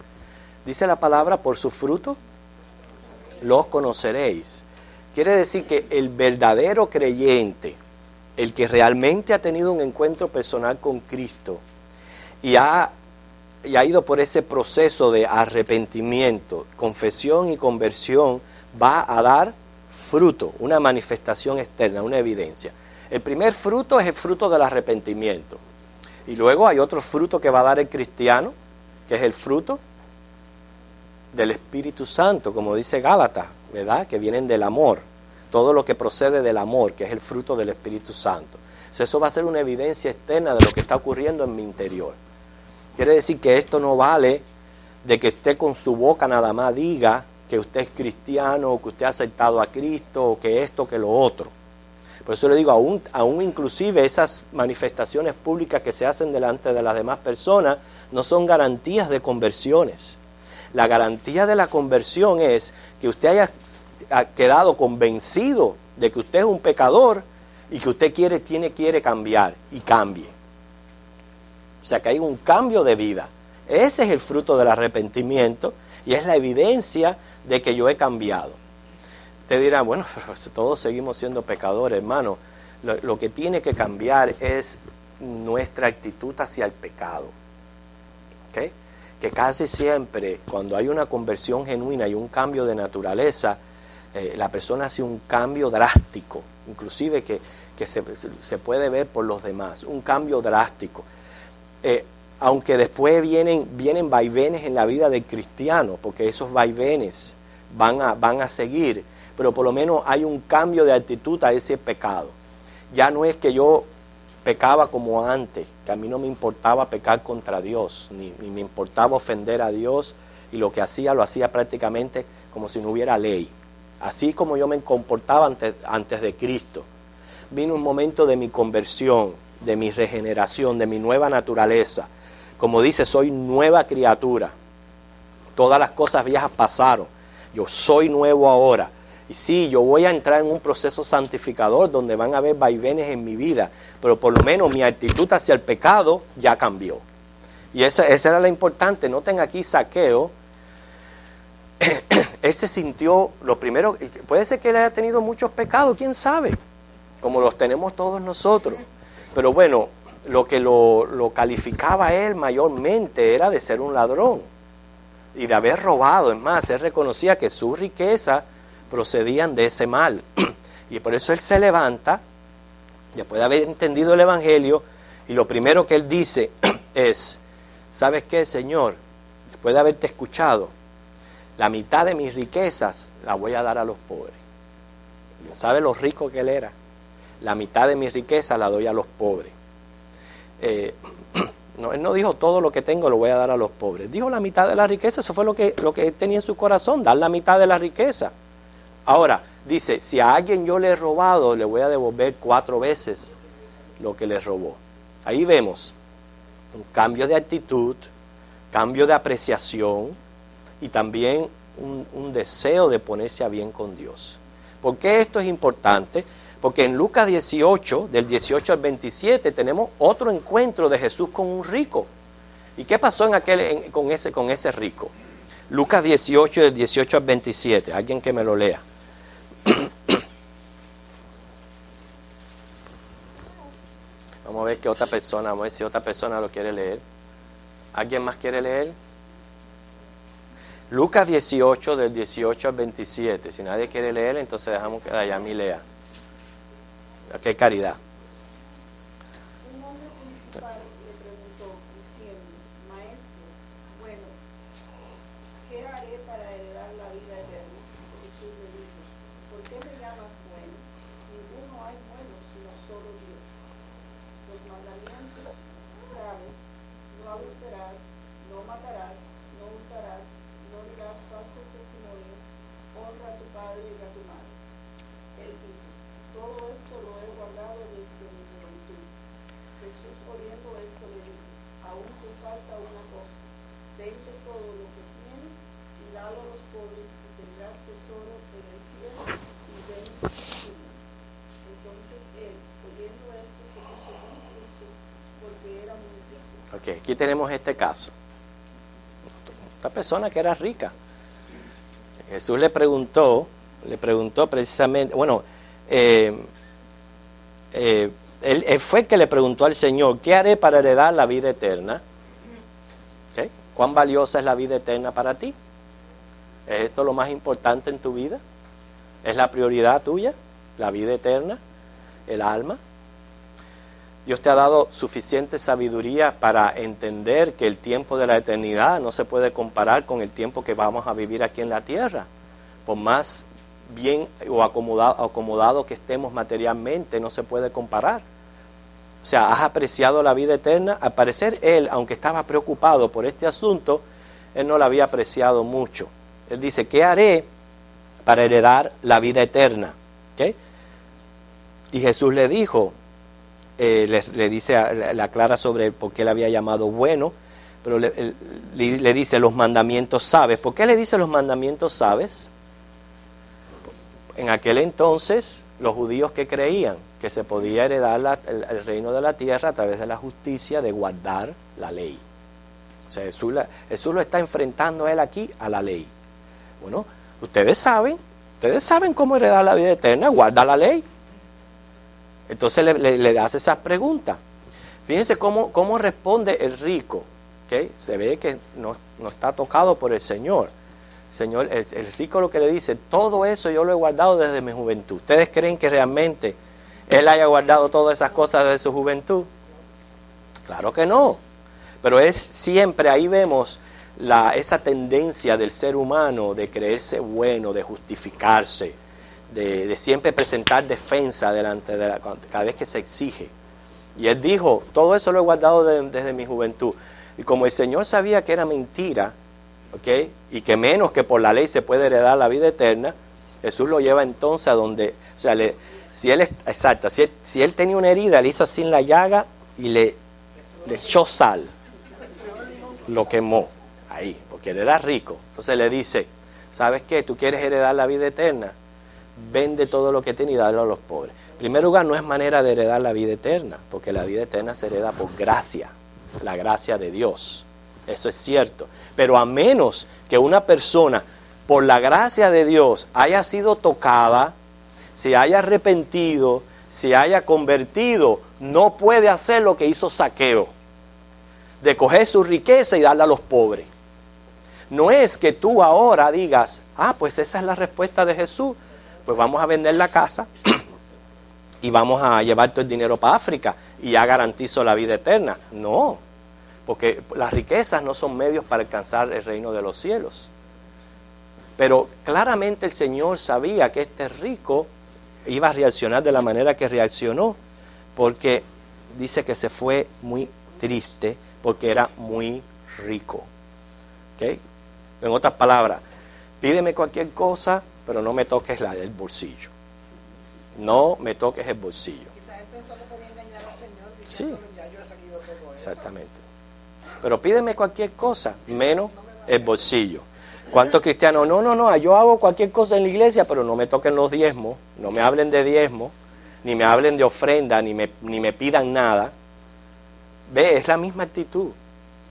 Dice la palabra: por su fruto los conoceréis. Quiere decir que el verdadero creyente, el que realmente ha tenido un encuentro personal con Cristo y ha ido por ese proceso de arrepentimiento, confesión y conversión, va a dar fruto, una manifestación externa, una evidencia. El primer fruto es el fruto del arrepentimiento. Y luego hay otro fruto que va a dar el cristiano, que es el fruto del Espíritu Santo, como dice Gálatas, ¿verdad? Que vienen del amor. Todo lo que procede del amor, que es el fruto del Espíritu Santo. Eso va a ser una evidencia externa de lo que está ocurriendo en mi interior. Quiere decir que esto no vale de que usted con su boca nada más diga que usted es cristiano, o que usted ha aceptado a Cristo, o que esto, que lo otro. Por eso le digo, aún inclusive esas manifestaciones públicas que se hacen delante de las demás personas no son garantías de conversiones. La garantía de la conversión es que usted haya quedado convencido de que usted es un pecador y que usted quiere cambiar y cambie. O sea, que hay un cambio de vida. Ese es el fruto del arrepentimiento y es la evidencia de que yo he cambiado. Usted dirá, bueno, pero todos seguimos siendo pecadores, hermano. Lo que tiene que cambiar es nuestra actitud hacia el pecado. ¿Okay? Que casi siempre, cuando hay una conversión genuina y un cambio de naturaleza, la persona hace un cambio drástico, inclusive que se puede ver por los demás, un cambio drástico. Aunque después vienen vaivenes en la vida del cristiano, porque esos vaivenes van a seguir, pero por lo menos hay un cambio de actitud a ese pecado. Ya no es que yo pecaba como antes, que a mí no me importaba pecar contra Dios, ni me importaba ofender a Dios, y lo que hacía, lo hacía prácticamente como si no hubiera ley. Así como yo me comportaba antes de Cristo. Vino un momento de mi conversión, de mi regeneración, de mi nueva naturaleza. Como dice, soy nueva criatura. Todas las cosas viejas pasaron. Yo soy nuevo ahora. Y sí, yo voy a entrar en un proceso santificador donde van a haber vaivenes en mi vida, pero por lo menos mi actitud hacia el pecado ya cambió. Y esa era la importante. Noten aquí Zaqueo. Él se sintió, lo primero, puede ser que él haya tenido muchos pecados, quién sabe, como los tenemos todos nosotros. Pero bueno, lo que lo calificaba a él mayormente era de ser un ladrón y de haber robado. Es más, él reconocía que su riqueza procedían de ese mal. Y por eso él se levanta, después de haber entendido el Evangelio, y lo primero que él dice es, ¿sabes qué, Señor? Después de haberte escuchado, la mitad de mis riquezas la voy a dar a los pobres. ¿Sabe lo rico que él era? La mitad de mis riquezas la doy a los pobres. No, él no dijo todo lo que tengo lo voy a dar a los pobres. Dijo la mitad de la riqueza, eso fue lo que él tenía en su corazón, dar la mitad de la riqueza. Ahora, dice, si a alguien yo le he robado, le voy a devolver 4 veces lo que le robó. Ahí vemos un cambio de actitud, cambio de apreciación y también un deseo de ponerse a bien con Dios. ¿Por qué esto es importante? Porque en Lucas 18, del 18 al 27, tenemos otro encuentro de Jesús con un rico. ¿Y qué pasó con ese rico? Lucas 18, del 18 al 27. Alguien que me lo lea. Vamos a ver qué otra persona, vamos a ver si otra persona lo quiere leer. ¿Alguien más quiere leer? Lucas 18, del 18 al 27. Si nadie quiere leer, entonces dejamos que Dayami lea. ¡Qué caridad! Un hombre principal le preguntó, diciendo, Maestro, bueno, ¿qué haré para heredar la vida eterna? Jesús le dijo, ¿por qué me llamas bueno? Ninguno hay bueno, sino solo Dios. Los mandamientos, ¿sabes? No adulterarás, no matarás, no hurtarás, no dirás falso testimonio, honra a tu padre y a tu madre. Él dijo, todo esto lo he guardado desde mi juventud. Jesús, oyendo esto, le dijo, aún te falta una cosa. Vende todo lo que tienes y dalo a los pobres y tendrás tesoro en el cielo y ven y sígueme. Entonces él, oyendo esto, se puso muy triste porque era muy rico. Ok, aquí tenemos este caso. Esta persona que era rica. Jesús le preguntó precisamente, bueno, él fue el que le preguntó al Señor, ¿qué haré para heredar la vida eterna? ¿Okay? ¿Cuán valiosa es la vida eterna para ti? ¿Es esto lo más importante en tu vida? ¿Es la prioridad tuya? ¿La vida eterna? ¿El alma? Dios te ha dado suficiente sabiduría para entender que el tiempo de la eternidad no se puede comparar con el tiempo que vamos a vivir aquí en la tierra. Por más bien o acomodado que estemos materialmente, no se puede comparar. O sea, has apreciado la vida eterna. Al parecer él, aunque estaba preocupado por este asunto, él no la había apreciado mucho. Él dice, ¿qué haré para heredar la vida eterna? ¿Okay? Y Jesús le dijo, le dice, le aclara sobre por qué le había llamado bueno, pero le dice, los mandamientos sabes. ¿Por qué le dice los mandamientos sabes? En aquel entonces, los judíos que creían que se podía heredar el reino de la tierra a través de la justicia de guardar la ley. O sea, Jesús lo está enfrentando a él aquí a la ley. Bueno, ustedes saben cómo heredar la vida eterna, guarda la ley. Entonces le hace esas preguntas. Fíjense cómo responde el rico. ¿Okay? Se ve que no está tocado por el Señor. El rico lo que le dice, todo eso yo lo he guardado desde mi juventud. ¿Ustedes creen que realmente él haya guardado todas esas cosas desde su juventud? Claro que no. Pero es siempre, ahí vemos esa tendencia del ser humano de creerse bueno, de justificarse, de siempre presentar defensa delante de cada vez que se exige. Y él dijo, todo eso lo he guardado desde mi juventud. Y como el Señor sabía que era mentira, ¿okay? Y que menos que por la ley se puede heredar la vida eterna, Jesús lo lleva entonces a donde, o sea, si él tenía una herida, le hizo así en la llaga y le echó sal, lo quemó ahí, porque él era rico. Entonces le dice, ¿sabes qué? ¿Tú quieres heredar la vida eterna? Vende todo lo que tienes y dalo a los pobres. En primer lugar, no es manera de heredar la vida eterna, porque la vida eterna se hereda por gracia, la gracia de Dios. Eso es cierto. Pero a menos que una persona, por la gracia de Dios, haya sido tocada, se haya arrepentido, se haya convertido, no puede hacer lo que hizo Zaqueo, de coger su riqueza y darla a los pobres. No es que tú ahora digas, pues esa es la respuesta de Jesús, pues vamos a vender la casa y vamos a llevar todo el dinero para África y ya garantizo la vida eterna. No, porque las riquezas no son medios para alcanzar el reino de los cielos. Pero claramente el Señor sabía que este rico iba a reaccionar de la manera que reaccionó, porque dice que se fue muy triste, porque era muy rico. ¿Okay? En otras palabras, pídeme cualquier cosa, pero no me toques el bolsillo. No me toques el bolsillo. Quizás él pensó que podía engañar al Señor diciéndole, Sí. ya yo he salido todo eso. Exactamente. Pero pídeme cualquier cosa, menos el bolsillo. ¿Cuántos cristianos? No, yo hago cualquier cosa en la iglesia, pero no me toquen los diezmos, no me hablen de diezmos, ni me hablen de ofrenda, ni me pidan nada. Ve, es la misma actitud,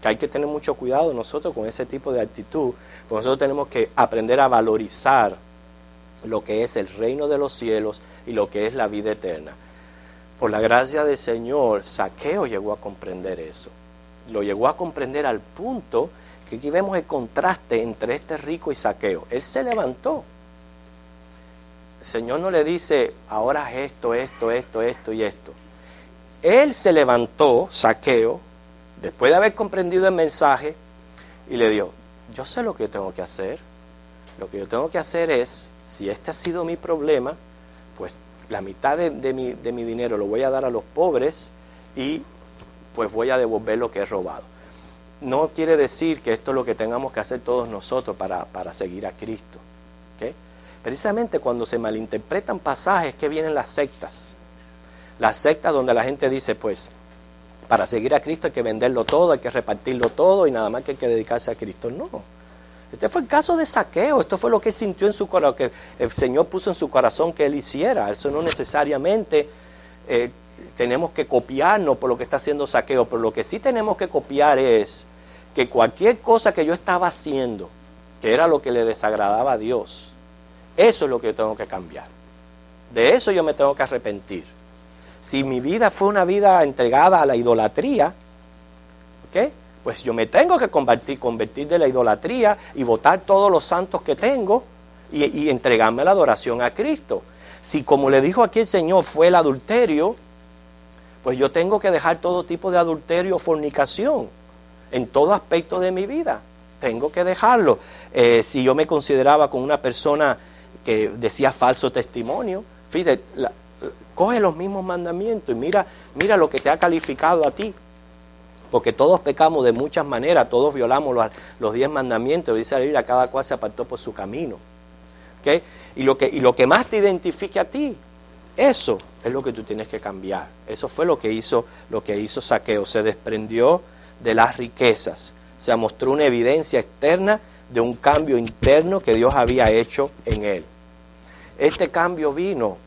que hay que tener mucho cuidado nosotros con ese tipo de actitud, porque nosotros tenemos que aprender a valorizar lo que es el reino de los cielos y lo que es la vida eterna. Por la gracia del Señor, Zaqueo llegó a comprender eso. Lo llegó a comprender al punto que aquí vemos el contraste entre este rico y Zaqueo. Él se levantó. El Señor no le dice, ahora haz esto y esto. Él se levantó, Zaqueo, después de haber comprendido el mensaje, y le dijo, yo sé lo que yo tengo que hacer. Lo que yo tengo que hacer es, si este ha sido mi problema, pues la mitad de mi dinero lo voy a dar a los pobres y pues voy a devolver lo que he robado. No quiere decir que esto es lo que tengamos que hacer todos nosotros para seguir a Cristo. ¿Okay? Precisamente cuando se malinterpretan pasajes, que vienen las sectas. Las sectas donde la gente dice, pues, para seguir a Cristo hay que venderlo todo, hay que repartirlo todo y nada más que hay que dedicarse a Cristo. No. Este fue el caso de Zaqueo, esto fue lo que sintió en su corazón, que el Señor puso en su corazón que él hiciera. Eso no necesariamente tenemos que copiarnos por lo que está haciendo Zaqueo, pero lo que sí tenemos que copiar es que cualquier cosa que yo estaba haciendo, que era lo que le desagradaba a Dios, eso es lo que yo tengo que cambiar. De eso yo me tengo que arrepentir. Si mi vida fue una vida entregada a la idolatría, ¿ok? Pues yo me tengo que convertir de la idolatría y botar todos los santos que tengo y entregarme a la adoración a Cristo. Si, como le dijo aquí el Señor, fue el adulterio, pues yo tengo que dejar todo tipo de adulterio o fornicación en todo aspecto de mi vida. Tengo que dejarlo. Si yo me consideraba como una persona que decía falso testimonio, fíjate, coge los mismos mandamientos y mira lo que te ha calificado a ti. Porque todos pecamos de muchas maneras, todos violamos los 10 mandamientos, dice la Biblia, cada cual se apartó por su camino. ¿Okay? Y lo que más te identifique a ti, eso es lo que tú tienes que cambiar. Eso fue lo que hizo Zaqueo, se desprendió de las riquezas, se mostró una evidencia externa de un cambio interno que Dios había hecho en él. Este cambio vino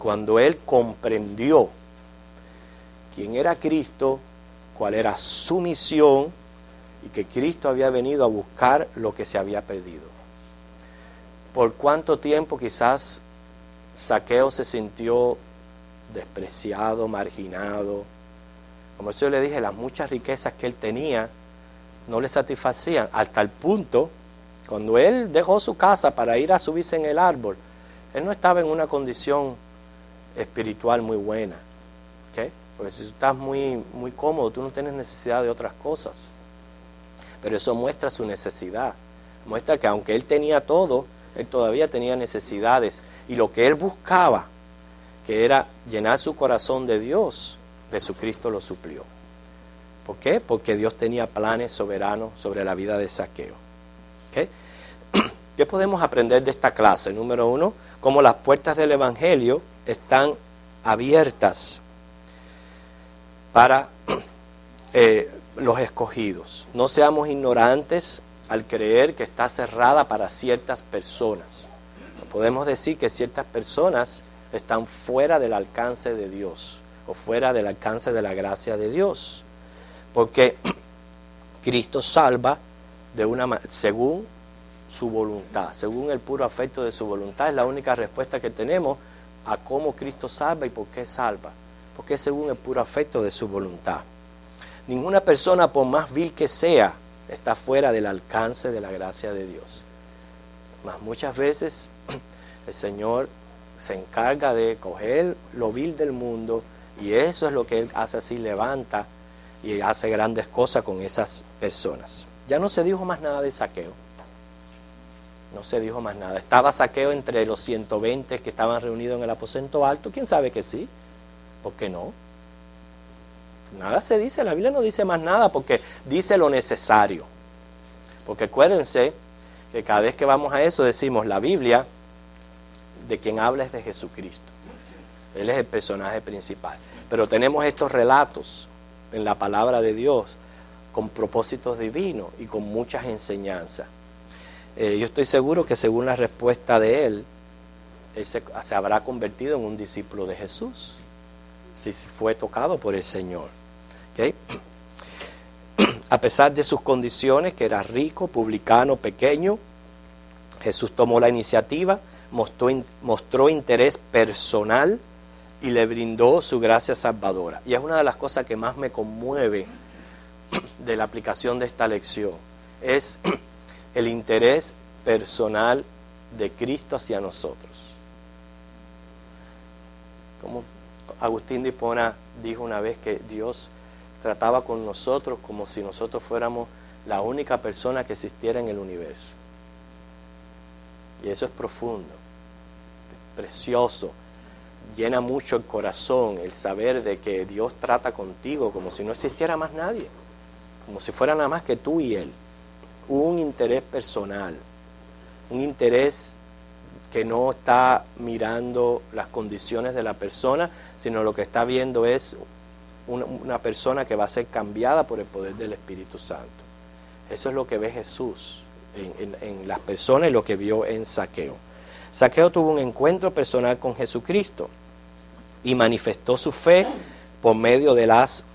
cuando él comprendió quién era Cristo, cuál era su misión y que Cristo había venido a buscar lo que se había perdido. ¿Por cuánto tiempo quizás Zaqueo se sintió despreciado, marginado? Como yo le dije, las muchas riquezas que él tenía no le satisfacían, hasta el punto, cuando él dejó su casa para ir a subirse en el árbol, él no estaba en una condición espiritual muy buena, ¿okay? Porque si tú estás muy cómodo, tú no tienes necesidad de otras cosas. Pero eso muestra su necesidad, muestra que aunque él tenía todo, él todavía tenía necesidades, y lo que él buscaba, que era llenar su corazón de Dios, Jesucristo lo suplió. ¿Por qué? Porque Dios tenía planes soberanos sobre la vida de Zaqueo. ¿Okay? ¿Qué podemos aprender de esta clase? Número 1, cómo las puertas del Evangelio están abiertas para los escogidos. No seamos ignorantes al creer que está cerrada para ciertas personas. No podemos decir que ciertas personas están fuera del alcance de Dios o fuera del alcance de la gracia de Dios, porque Cristo salva según su voluntad, según el puro afecto de su voluntad. Es la única respuesta que tenemos a cómo Cristo salva y por qué salva, porque es según el puro afecto de su voluntad. Ninguna persona, por más vil que sea, está fuera del alcance de la gracia de Dios. Mas muchas veces el Señor se encarga de coger lo vil del mundo, y eso es lo que Él hace, así levanta y hace grandes cosas con esas personas. Ya no se dijo más nada de Zaqueo. No se dijo más nada. ¿Estaba Zaqueo entre los 120 que estaban reunidos en el aposento alto? ¿Quién sabe que sí? ¿Por qué no? Nada se dice, la Biblia no dice más nada porque dice lo necesario. Porque acuérdense que cada vez que vamos a eso decimos, la Biblia de quien habla es de Jesucristo. Él es el personaje principal. Pero tenemos estos relatos en la palabra de Dios con propósitos divinos y con muchas enseñanzas. Yo estoy seguro que según la respuesta de él se habrá convertido en un discípulo de Jesús, si fue tocado por el Señor. ¿Okay? A pesar de sus condiciones, que era rico, publicano, pequeño, Jesús tomó la iniciativa, mostró interés personal y le brindó su gracia salvadora. Y es una de las cosas que más me conmueve de la aplicación de esta lección, es el interés personal de Cristo hacia nosotros. Como Agustín de Hipona dijo una vez, que Dios trataba con nosotros como si nosotros fuéramos la única persona que existiera en el universo. Y eso es profundo, precioso, llena mucho el corazón el saber de que Dios trata contigo como si no existiera más nadie, como si fuera nada más que tú y Él. Un interés personal, un interés que no está mirando las condiciones de la persona, sino lo que está viendo es una persona que va a ser cambiada por el poder del Espíritu Santo. Eso es lo que ve Jesús en las personas y lo que vio en Zaqueo. Zaqueo tuvo un encuentro personal con Jesucristo y manifestó su fe por medio de las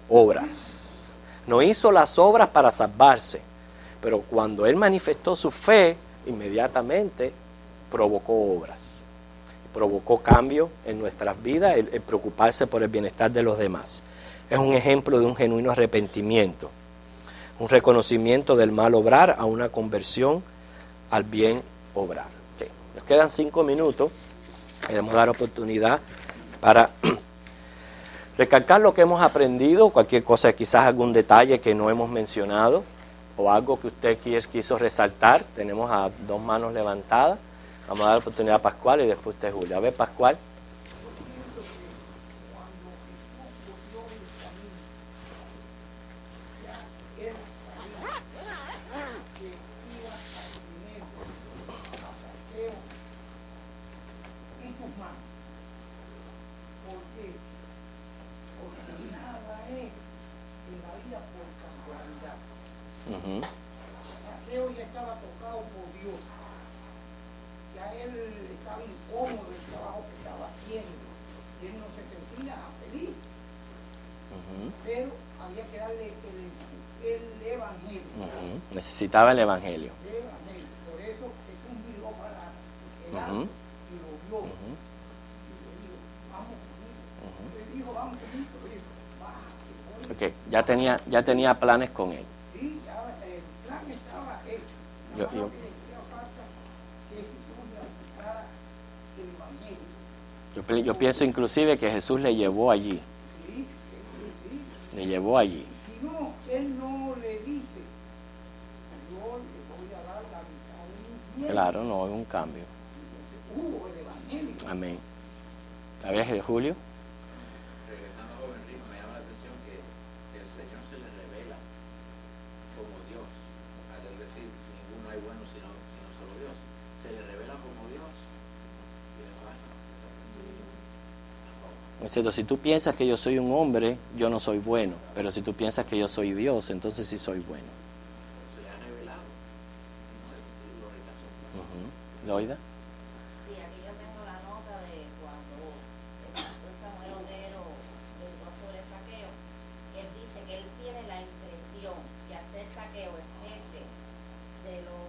obras. No hizo las obras para salvarse, pero cuando él manifestó su fe, inmediatamente provocó obras, provocó cambio en nuestras vidas, el preocuparse por el bienestar de los demás. Es un ejemplo de un genuino arrepentimiento, un reconocimiento del mal obrar a una conversión al bien obrar. Okay. Nos quedan 5 minutos, queremos dar oportunidad para recalcar lo que hemos aprendido, cualquier cosa, quizás algún detalle que no hemos mencionado o algo que usted quiso resaltar. Tenemos a 2 manos levantadas. Vamos a dar oportunidad a Pascual y después usted, Julio. A ver, Pascual. Zaqueo ya estaba tocado por Dios. Ya él estaba incómodo del trabajo que estaba haciendo. necesitaba el Evangelio. Por eso Jesús miró para el árbol Ujú. y lo vio. Ujú. Y le dijo, vamos conmigo. Le dijo, vamos conmigo. Le dijo, Ok, ya tenía planes con él. sí, ya el plan estaba hecho. Yo- Nada más yo- lo que le hacía falta que Jesús le aplicara el Evangelio. Yo pienso inclusive que Jesús le llevó allí. Sí, sí. Le llevó allí. Si no, él no le dice, yo le voy a dar la mitad del infierno. Claro, no es un cambio. Hubo el Evangelio. Amén. ¿Sabías, Julio? Regresando a joven rico, me llama la atención que el Señor se le revela como Dios. Al él decir, ninguno hay bueno sino solo Dios. Se le revela como Dios. Y le pasa esa Es cierto, si tú piensas que yo soy un hombre, yo no soy bueno. Pero si tú piensas que yo soy Dios, entonces sí soy bueno. se le ha revelado. Y no lo rechazó. Ujú. ¿Loida? Sí, aquí yo tengo la nota de cuando el pastor Samuel Odero predicó sobre saqueo. Él dice que él tiene la impresión que hacer saqueo es jefe de los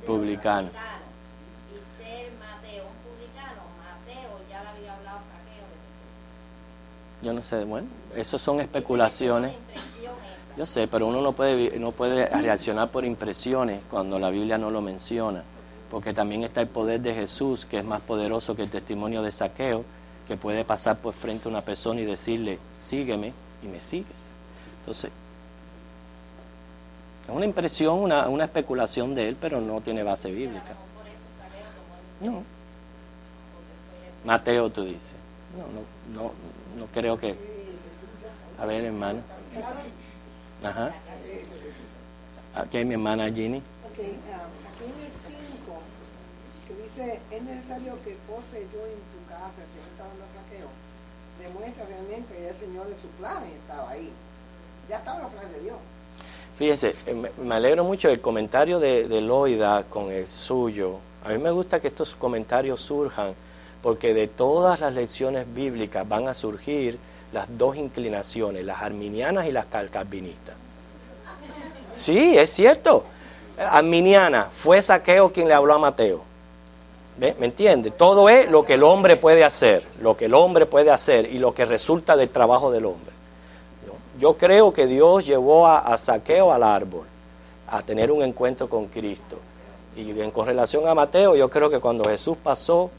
Publicano. y ser Mateo un publicano. Mateo ya le había hablado saqueo de Jesús. Yo no sé, bueno, eso son especulaciones. Dice que tiene la impresión esa. Yo sé, pero uno no puede reaccionar por impresiones cuando la Biblia no lo menciona, porque también está el poder de Jesús, que es más poderoso que el testimonio de Saqueo, que puede pasar por frente a una persona y decirle, sígueme, y me sigues. Entonces, es una impresión, una especulación de él, pero no tiene base bíblica. Por eso saqueo tomó el No. Mateo, tú dices. No creo que... A ver, hermano. Ajá. Aquí hay mi hermana Ginny. Ok, aquí en el 5, que dice, es necesario que pose yo en tu casa, el Señor estaba dando saqueo, demuestra realmente que el Señor en sus planes estaba ahí. Ya estaba en los planes de Dios. Fíjense, me alegro mucho del comentario de Loida con el suyo. A mí me gusta que estos comentarios surjan, porque de todas las lecciones bíblicas van a surgir las dos inclinaciones, las arminianas y las calvinistas. Sí, es cierto. Arminiana, fue Saqueo quien le habló a Mateo. ¿Ve? ¿Me entiende? Todo es lo que el hombre puede hacer, y lo que resulta del trabajo del hombre. Yo creo que Dios llevó a Saqueo al árbol, a tener un encuentro con Cristo. Y con relación a Mateo, yo creo que cuando Jesús pasó,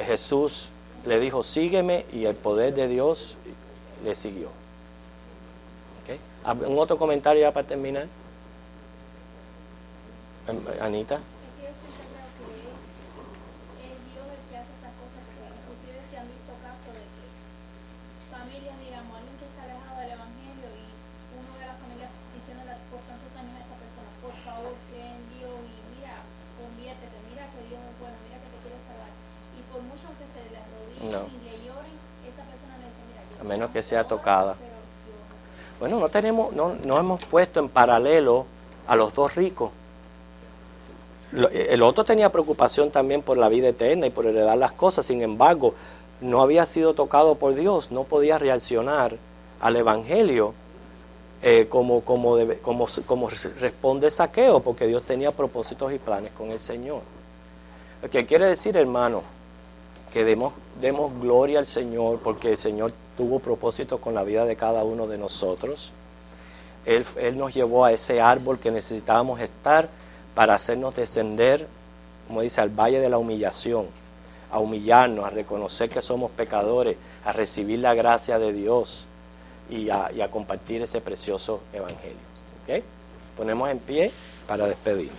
Jesús le dijo, sígueme, y el poder de Dios le siguió. ¿Okay? ¿Un otro comentario ya para terminar? Anita. Es que yo estoy segura que es Dios el que hace esas cosas, porque inclusive se han visto casos de que familias, digamos, alguien que está alejado del Evangelio y uno de las familias diciéndole por tantos años a esa persona, por favor, cree en Dios y mira, conviértete, mira que Dios es bueno, mira que te quiere salvar. Y por mucho que se le arrodillen No. y le lloren, esa persona le dice, mira, yo A menos que te sea amo, tocada. pero yo no creo. Bueno, no hemos puesto en paralelo a los dos ricos. El otro tenía preocupación también por la vida eterna y por heredar las cosas, sin embargo, no había sido tocado por Dios, no podía reaccionar al Evangelio como responde Saqueo, porque Dios tenía propósitos y planes con el Señor. Lo que quiere decir, hermano, que demos gloria al Señor, porque el Señor tuvo propósitos con la vida de cada uno de nosotros. Él nos llevó a ese árbol que necesitábamos estar para hacernos descender, como dice, al valle de la humillación, a humillarnos, a reconocer que somos pecadores, a recibir la gracia de Dios y a compartir ese precioso evangelio. ¿Okay? Ponemos en pie para despedir.